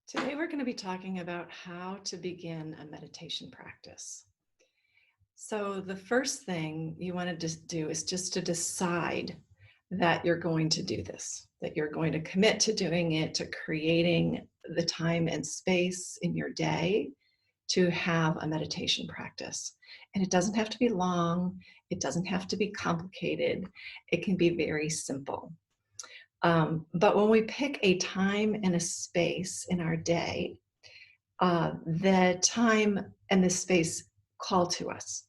Today, we're going to be talking about how to begin a meditation practice. So, the first thing you want to do is just to decide that you're going to do this, that you're going to commit to doing it, to creating the time and space in your day to have a meditation practice. And it doesn't have to be long, it doesn't have to be complicated, it can be very simple. But when we pick a time and a space in our day, the time and the space call to us.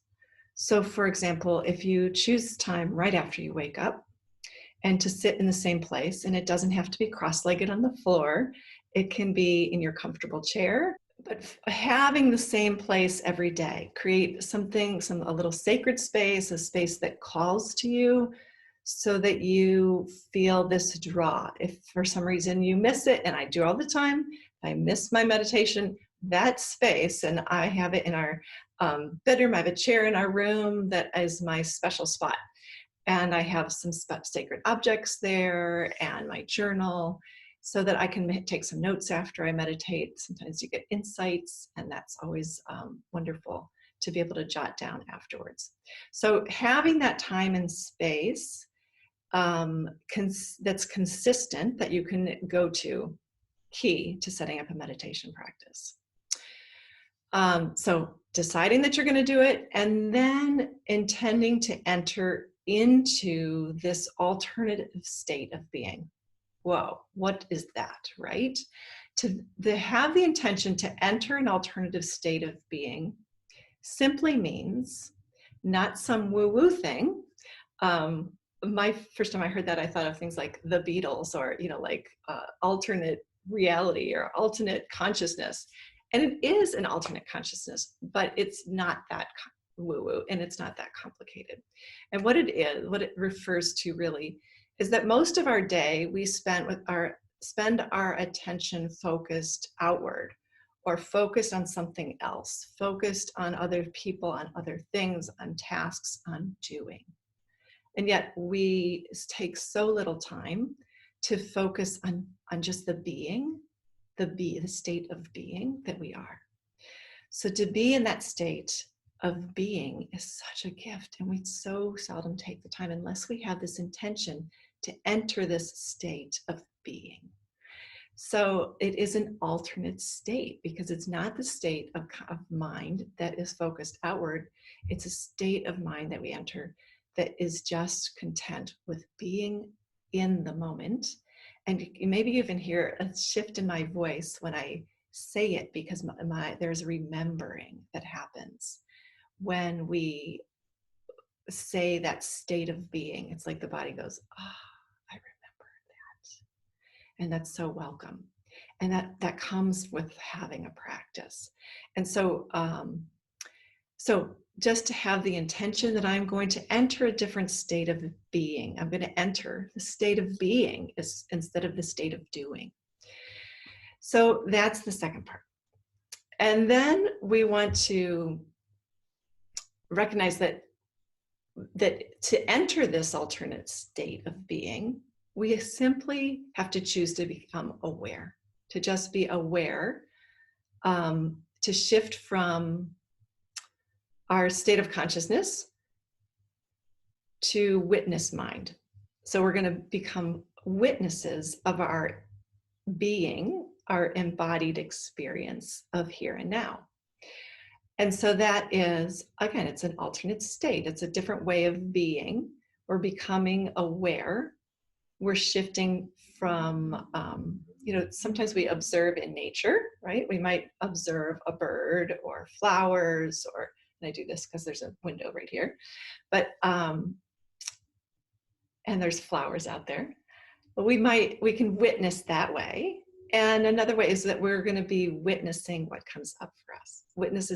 So, for example, if you choose time right after you wake up and to sit in the same place, and it doesn't have to be cross-legged on the floor, it can be in your comfortable chair, but having the same place every day, create a little sacred space, a space that calls to you, so that you feel this draw. If for some reason you miss it, and I do all the time, I miss my meditation, that space, and I have it in our bedroom, I have a chair in our room that is my special spot. And I have some sacred objects there and my journal so that I can take some notes after I meditate. Sometimes you get insights, and that's always wonderful to be able to jot down afterwards. So having that time and space that's consistent, that you can go to, key to setting up a meditation practice. So deciding that you're going to do it, and then intending to enter into this alternative state of being. Whoa, what is that, right? To have the intention to enter an alternative state of being simply means not some woo-woo thing. My first time I heard that, I thought of things like the Beatles, or alternate reality or alternate consciousness. And it is an alternate consciousness, but it's not that woo-woo, and it's not that complicated. And what it refers to really is that most of our day we spend our attention focused outward, or focused on something else, focused on other people, on other things, on tasks, on doing. And yet we take so little time to focus on just the being, the state of being that we are. So to be in that state of being is such a gift, and we so seldom take the time unless we have this intention to enter this state of being. So it is an alternate state, because it's not the state of mind that is focused outward. It's a state of mind that we enter that is just content with being in the moment. And maybe you even hear a shift in my voice when I say it, because there's a remembering that happens when we say that state of being. It's like the body goes, I remember that. And that's so welcome. And that comes with having a practice. And so, just to have the intention that I'm going to enter a different state of being. I'm going to enter the state of being instead of the state of doing. So that's the second part. And then we want to recognize that to enter this alternate state of being, we simply have to choose to become aware, to just be aware, to shift from our state of consciousness to witness mind. So we're going to become witnesses of our being, our embodied experience of here and now. And so that is, again, it's an alternate state. It's a different way of being. We're becoming aware. We're shifting from, sometimes we observe in nature, right? We might observe a bird or flowers, and I do this because there's a window right here, but, and there's flowers out there. But we can witness that way. And another way is that we're going to be witnessing what comes up for us. Witness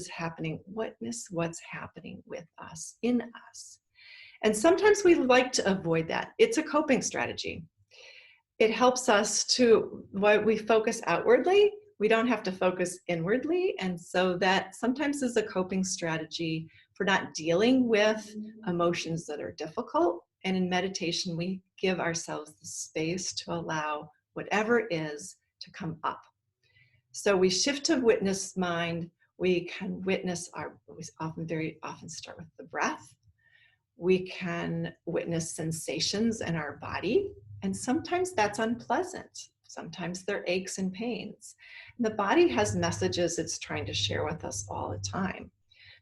what's happening with us, in us. And sometimes we like to avoid that. It's a coping strategy. It helps us while we focus outwardly, we don't have to focus inwardly. And so that sometimes is a coping strategy for not dealing with emotions that are difficult. And in meditation, we give ourselves the space to allow whatever is to come up. So we shift to witness mind. We can witness we very often start with the breath. We can witness sensations in our body, and sometimes that's unpleasant. Sometimes there are aches and pains. The body has messages it's trying to share with us all the time.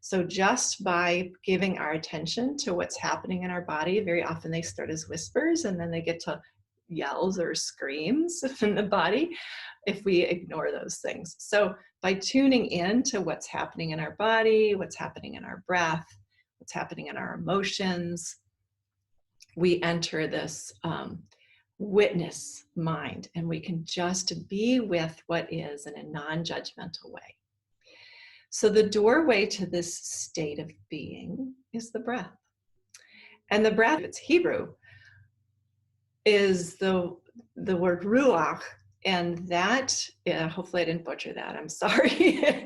So just by giving our attention to what's happening in our body, very often they start as whispers and then they get to yells or screams in the body if we ignore those things. So by tuning in to what's happening in our body, what's happening in our breath, what's happening in our emotions, we enter this witness mind, and we can just be with what is in a non-judgmental way. So the doorway to this state of being is the breath. And the breath, it's Hebrew, is the word ruach, and that, hopefully I didn't butcher that, I'm sorry.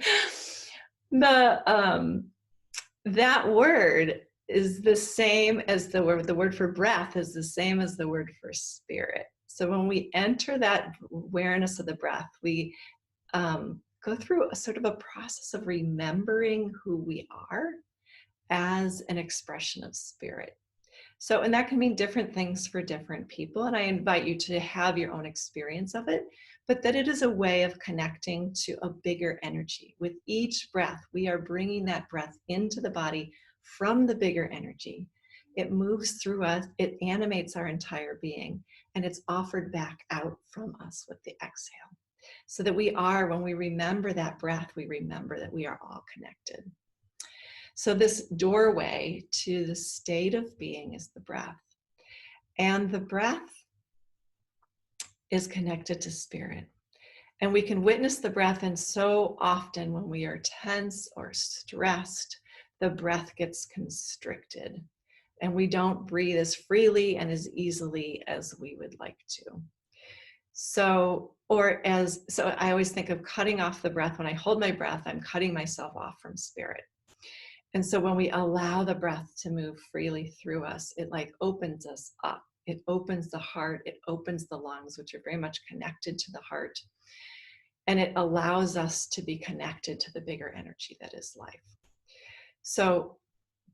That word is the same as the word for breath is the same as the word for spirit. So when we enter that awareness of the breath, we go through a sort of a process of remembering who we are as an expression of spirit. So, and that can mean different things for different people. And I invite you to have your own experience of it, but that it is a way of connecting to a bigger energy. With each breath, we are bringing that breath into the body from the bigger energy. It moves through us, it animates our entire being, and it's offered back out from us with the exhale. So that we are, when we remember that breath, we remember that we are all connected. So this doorway to the state of being is the breath. And the breath is connected to spirit. And we can witness the breath, and so often when we are tense or stressed, the breath gets constricted. And we don't breathe as freely and as easily as we would like to. So I always think of cutting off the breath. When I hold my breath, I'm cutting myself off from spirit. And so when we allow the breath to move freely through us, it like opens us up. It opens the heart, it opens the lungs, which are very much connected to the heart. And it allows us to be connected to the bigger energy that is life. So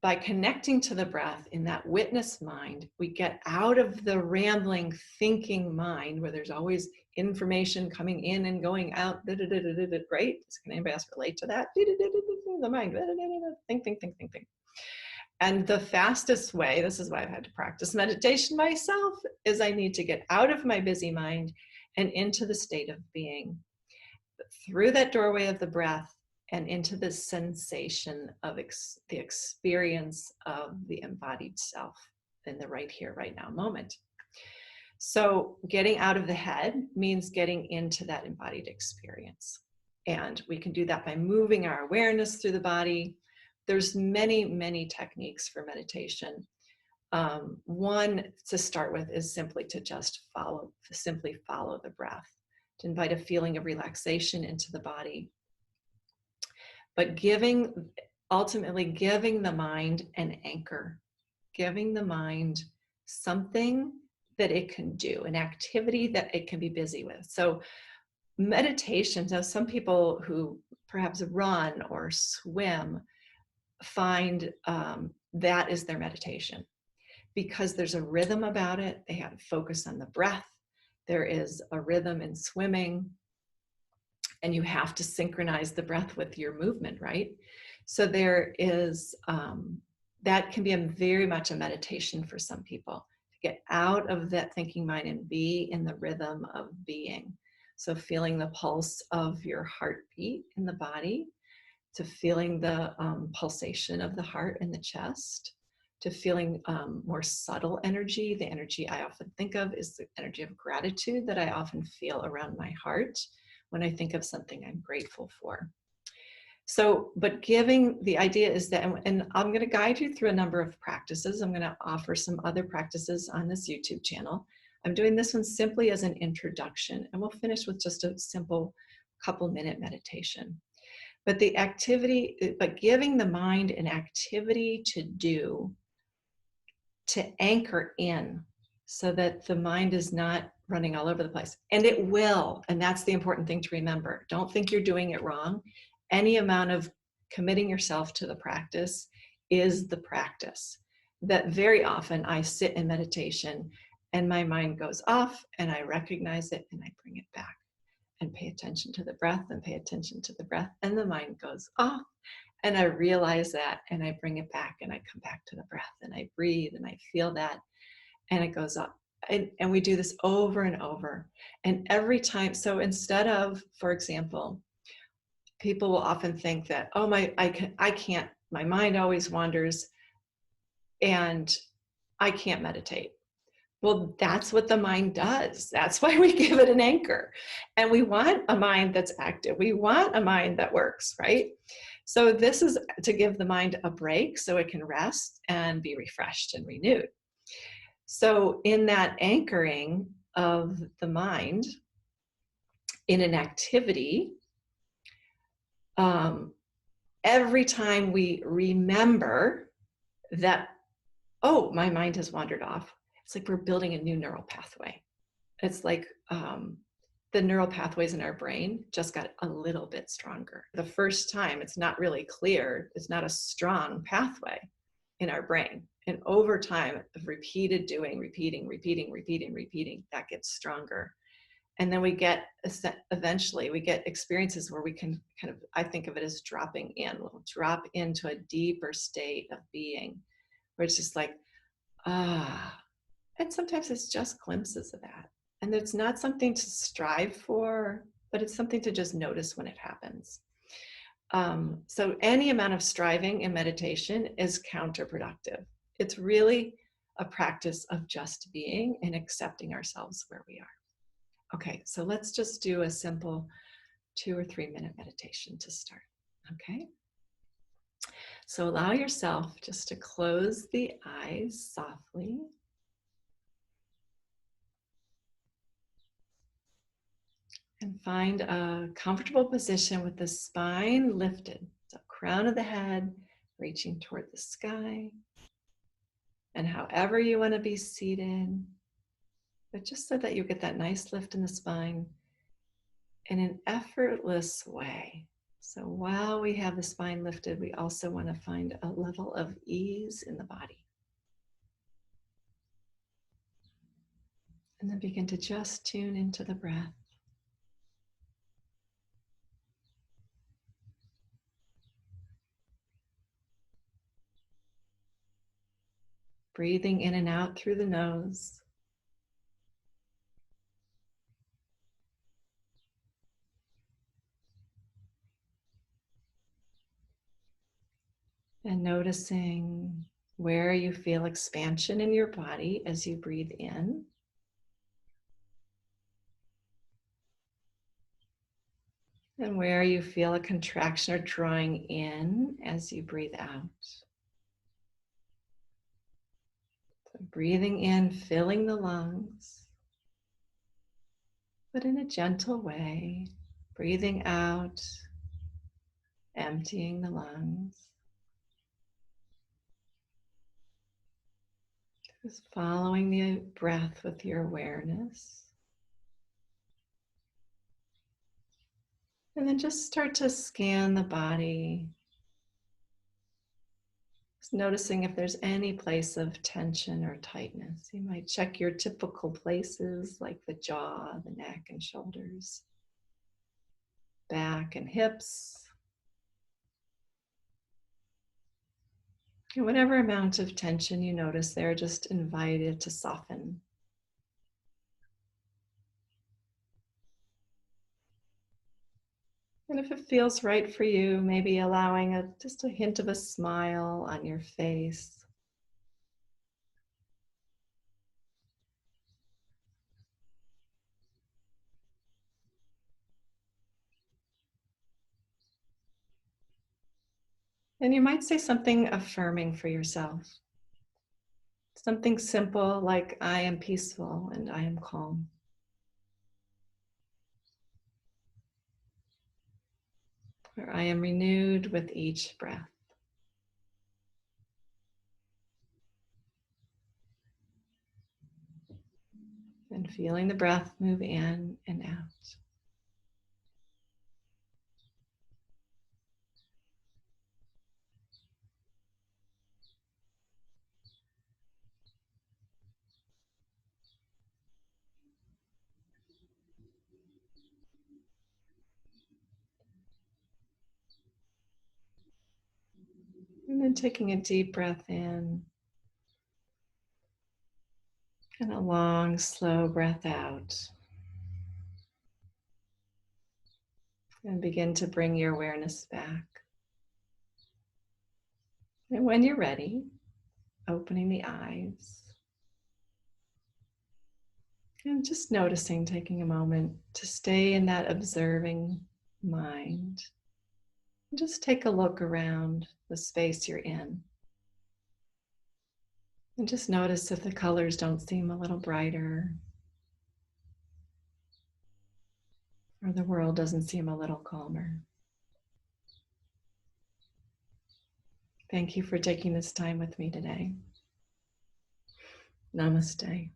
by connecting to the breath in that witness mind, we get out of the rambling thinking mind where there's always information coming in and going out, right? Can anybody else relate to that? The mind, think. And the fastest way, this is why I've had to practice meditation myself, is I need to get out of my busy mind and into the state of being through that doorway of the breath, and into the sensation of the experience of the embodied self in the right here, right now moment. So getting out of the head means getting into that embodied experience. And we can do that by moving our awareness through the body. There's many, many techniques for meditation. One to start with is simply to just follow the breath, to invite a feeling of relaxation into the body. But ultimately giving the mind an anchor, giving the mind something that it can do, an activity that it can be busy with. So meditation, so some people who perhaps run or swim find that is their meditation, because there's a rhythm about it. They have to focus on the breath. There is a rhythm in swimming. And you have to synchronize the breath with your movement, right? So there is, that can be very much a meditation for some people, to get out of that thinking mind and be in the rhythm of being. So feeling the pulse of your heartbeat in the body, to feeling the pulsation of the heart in the chest, to feeling more subtle energy. The energy I often think of is the energy of gratitude that I often feel around my heart when I think of something I'm grateful for. So, but the idea is that, and I'm going to guide you through a number of practices. I'm going to offer some other practices on this YouTube channel. I'm doing this one simply as an introduction, and we'll finish with just a simple couple-minute meditation. But giving the mind an activity to do, to anchor in, so that the mind is not running all over the place. And it will. And that's the important thing to remember. Don't think you're doing it wrong. Any amount of committing yourself to the practice is the practice. That very often I sit in meditation and my mind goes off and I recognize it and I bring it back and pay attention to the breath and pay attention to the breath, and the mind goes off and I realize that and I bring it back and I come back to the breath and I breathe and I feel that and it goes up. And we do this over and over. And every time, so instead of, for example, people will often think that, oh, I can't, my mind always wanders and I can't meditate. Well, that's what the mind does. That's why we give it an anchor. And we want a mind that's active. We want a mind that works, right? So this is to give the mind a break so it can rest and be refreshed and renewed. So in that anchoring of the mind in an activity, every time we remember that, oh, my mind has wandered off, it's like we're building a new neural pathway. It's like the neural pathways in our brain just got a little bit stronger. The first time, it's not really clear. It's not a strong pathway in our brain. And over time of repeated doing, repeating, that gets stronger. And then we get, eventually we get experiences where we can kind of, I think of it as dropping in. We'll drop into a deeper state of being where it's just like, and sometimes it's just glimpses of that. And it's not something to strive for, but it's something to just notice when it happens. So any amount of striving in meditation is counterproductive. It's really a practice of just being and accepting ourselves where we are. Okay, so let's just do a simple 2 or 3 minute meditation to start, okay? So allow yourself just to close the eyes softly. And find a comfortable position with the spine lifted. So crown of the head reaching toward the sky. And however you want to be seated, but just so that you get that nice lift in the spine in an effortless way. So while we have the spine lifted, we also want to find a level of ease in the body. And then begin to just tune into the breath. Breathing in and out through the nose. And noticing where you feel expansion in your body as you breathe in. And where you feel a contraction or drawing in as you breathe out. So breathing in, filling the lungs, but in a gentle way. Breathing out, emptying the lungs. Just following the breath with your awareness. And then just start to scan the body. Just noticing if there's any place of tension or tightness. You might check your typical places like the jaw, the neck and shoulders, back and hips. And whatever amount of tension you notice there, just invite it to soften. And if it feels right for you, maybe allowing just a hint of a smile on your face. And you might say something affirming for yourself. Something simple like, I am peaceful and I am calm. Or I am renewed with each breath. And And feeling the breath move in and out. And then taking a deep breath in and a long, slow breath out. And begin to bring your awareness back. And when you're ready, opening the eyes. And just noticing, taking a moment to stay in that observing mind. And just take a look around the space you're in. And just notice if the colors don't seem a little brighter, or the world doesn't seem a little calmer. Thank you for taking this time with me today. Namaste.